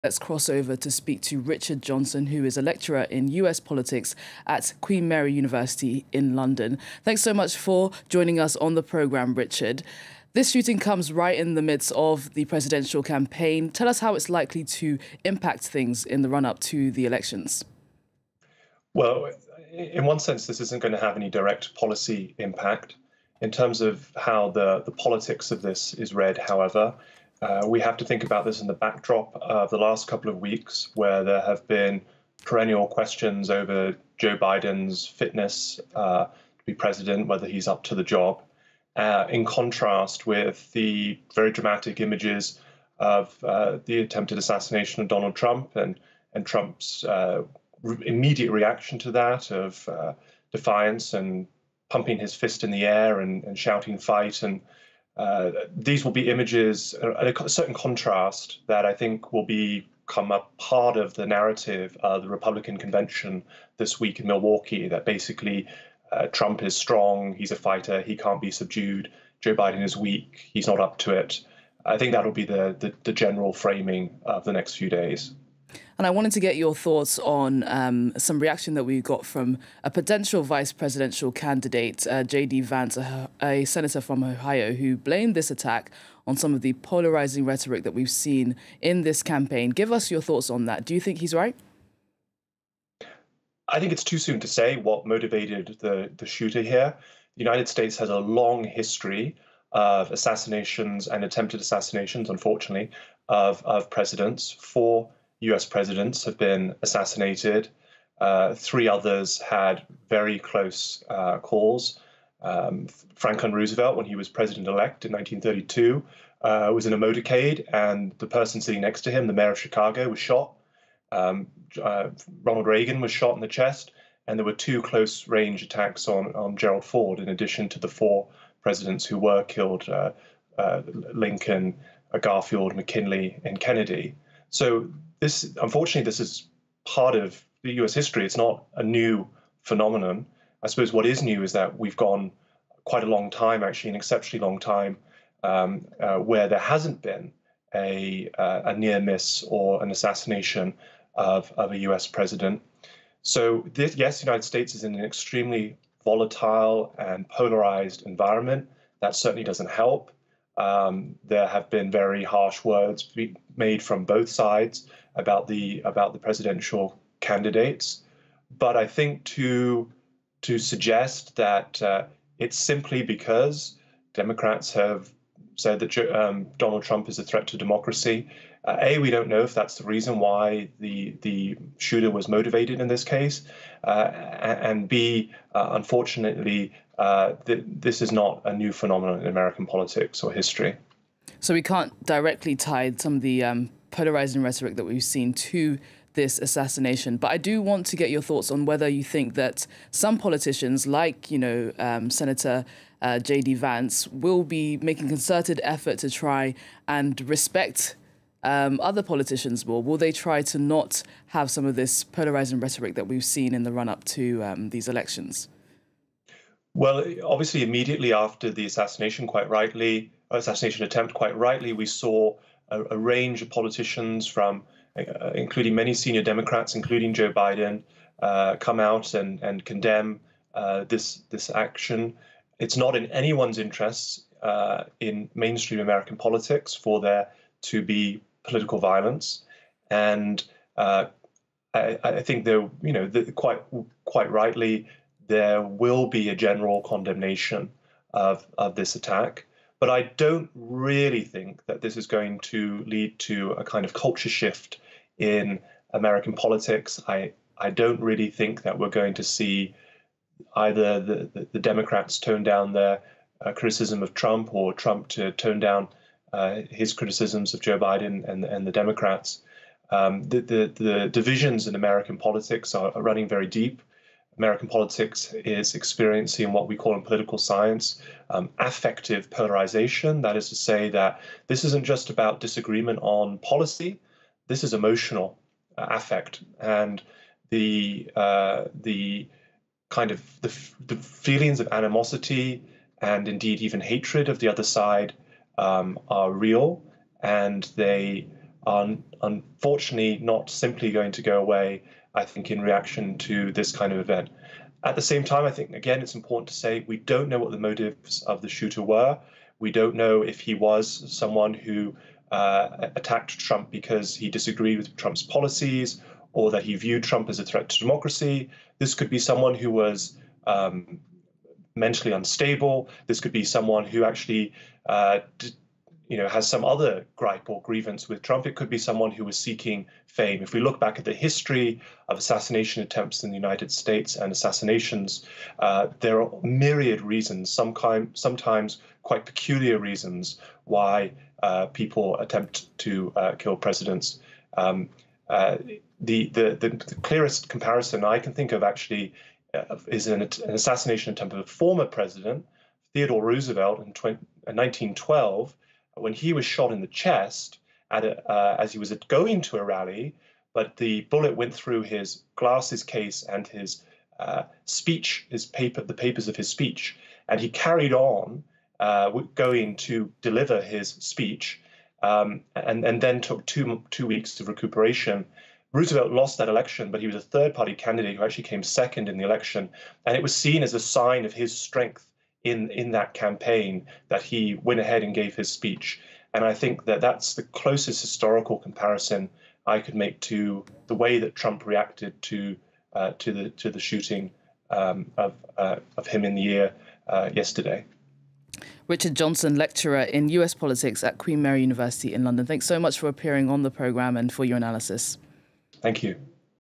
Let's cross over to speak to Richard Johnson, who is a lecturer in US politics at Queen Mary University in London. Thanks so much for joining us on the programme, Richard. This shooting comes right in the midst of the presidential campaign. Tell us how it's likely to impact things in the run-up to the elections. Well, in one sense, this isn't going to have any direct policy impact. In terms of how the politics of this is read, however, we have to think about this in the backdrop of the last couple of weeks, where there have been perennial questions over Joe Biden's fitness to be president, whether he's up to the job, in contrast with the very dramatic images of the attempted assassination of Donald Trump and Trump's immediate reaction to that of defiance and pumping his fist in the air and shouting fight. And these will be images at a certain contrast that I think will become a part of the narrative of the Republican convention this week in Milwaukee, that basically Trump is strong, he's a fighter, he can't be subdued. Joe Biden is weak, he's not up to it. I think that'll be the general framing of the next few days. And I wanted to get your thoughts on some reaction that we got from a potential vice presidential candidate, J.D. Vance, a senator from Ohio, who blamed this attack on some of the polarising rhetoric that we've seen in this campaign. Give us your thoughts on that. Do you think he's right? I think it's too soon to say what motivated the shooter here. The United States has a long history of assassinations and attempted assassinations, unfortunately, of presidents. 4 US presidents have been assassinated. 3 others had very close calls. Franklin Roosevelt, when he was president-elect in 1932, was in a motorcade, and the person sitting next to him, the mayor of Chicago, was shot. Ronald Reagan was shot in the chest, and there were 2 close-range attacks on Gerald Ford, in addition to the 4 presidents who were killed, Lincoln, Garfield, McKinley, and Kennedy. So unfortunately, this is part of the US history. It's not a new phenomenon. I suppose what is new is that we've gone quite a long time, actually an exceptionally long time, where there hasn't been a near miss or an assassination of a US president. So yes, the United States is in an extremely volatile and polarized environment. That certainly doesn't help. There have been very harsh words made from both sides about the presidential candidates, but I think to suggest that it's simply because Democrats have said that Donald Trump is a threat to democracy. We don't know if that's the reason why the shooter was motivated in this case, and B, unfortunately, this is not a new phenomenon in American politics or history. So we can't directly tie some of the polarizing rhetoric that we've seen to this assassination. But I do want to get your thoughts on whether you think that some politicians, like, Senator J.D. Vance, will be making concerted effort to try and respect other politicians more. Will they try to not have some of this polarizing rhetoric that we've seen in the run-up to these elections? Well, obviously, immediately after the assassination attempt, quite rightly, we saw a range of politicians from, including many senior Democrats, including Joe Biden, come out and condemn this action. It's not in anyone's interests in mainstream American politics for there to be political violence, and I think quite rightly, there will be a general condemnation of this attack. But I don't really think that this is going to lead to a kind of culture shift in American politics. I don't really think that we're going to see either the Democrats tone down their criticism of Trump, or Trump to tone down his criticisms of Joe Biden and the Democrats. The divisions in American politics are running very deep. American politics is experiencing what we call in political science affective polarization. That is to say that this isn't just about disagreement on policy. This is emotional affect, and the kind of the feelings of animosity and indeed even hatred of the other side are real, and they are unfortunately not simply going to go away, I think, in reaction to this kind of event. At the same time, I think, again, it's important to say we don't know what the motives of the shooter were. We don't know if he was someone who attacked Trump because he disagreed with Trump's policies or that he viewed Trump as a threat to democracy. This could be someone who was mentally unstable. This could be someone who actually has some other gripe or grievance with Trump. It could be someone who was seeking fame. If we look back at the history of assassination attempts in the United States and assassinations, there are myriad reasons, sometimes quite peculiar reasons why people attempt to kill presidents. The clearest comparison I can think of actually is an assassination attempt of a former president, Theodore Roosevelt, in 1912, when he was shot in the chest as he was going to a rally, but the bullet went through his glasses case and his speech, the papers of his speech, and he carried on going to deliver his speech, and then took two weeks of recuperation. Roosevelt lost that election, but he was a third-party candidate who actually came second in the election, and it was seen as a sign of his strength in that campaign that he went ahead and gave his speech. And I think that that's the closest historical comparison I could make to the way that Trump reacted to the shooting of him in the ear yesterday. Richard Johnson, lecturer in US politics at Queen Mary University in London. Thanks so much for appearing on the programme and for your analysis. Thank you.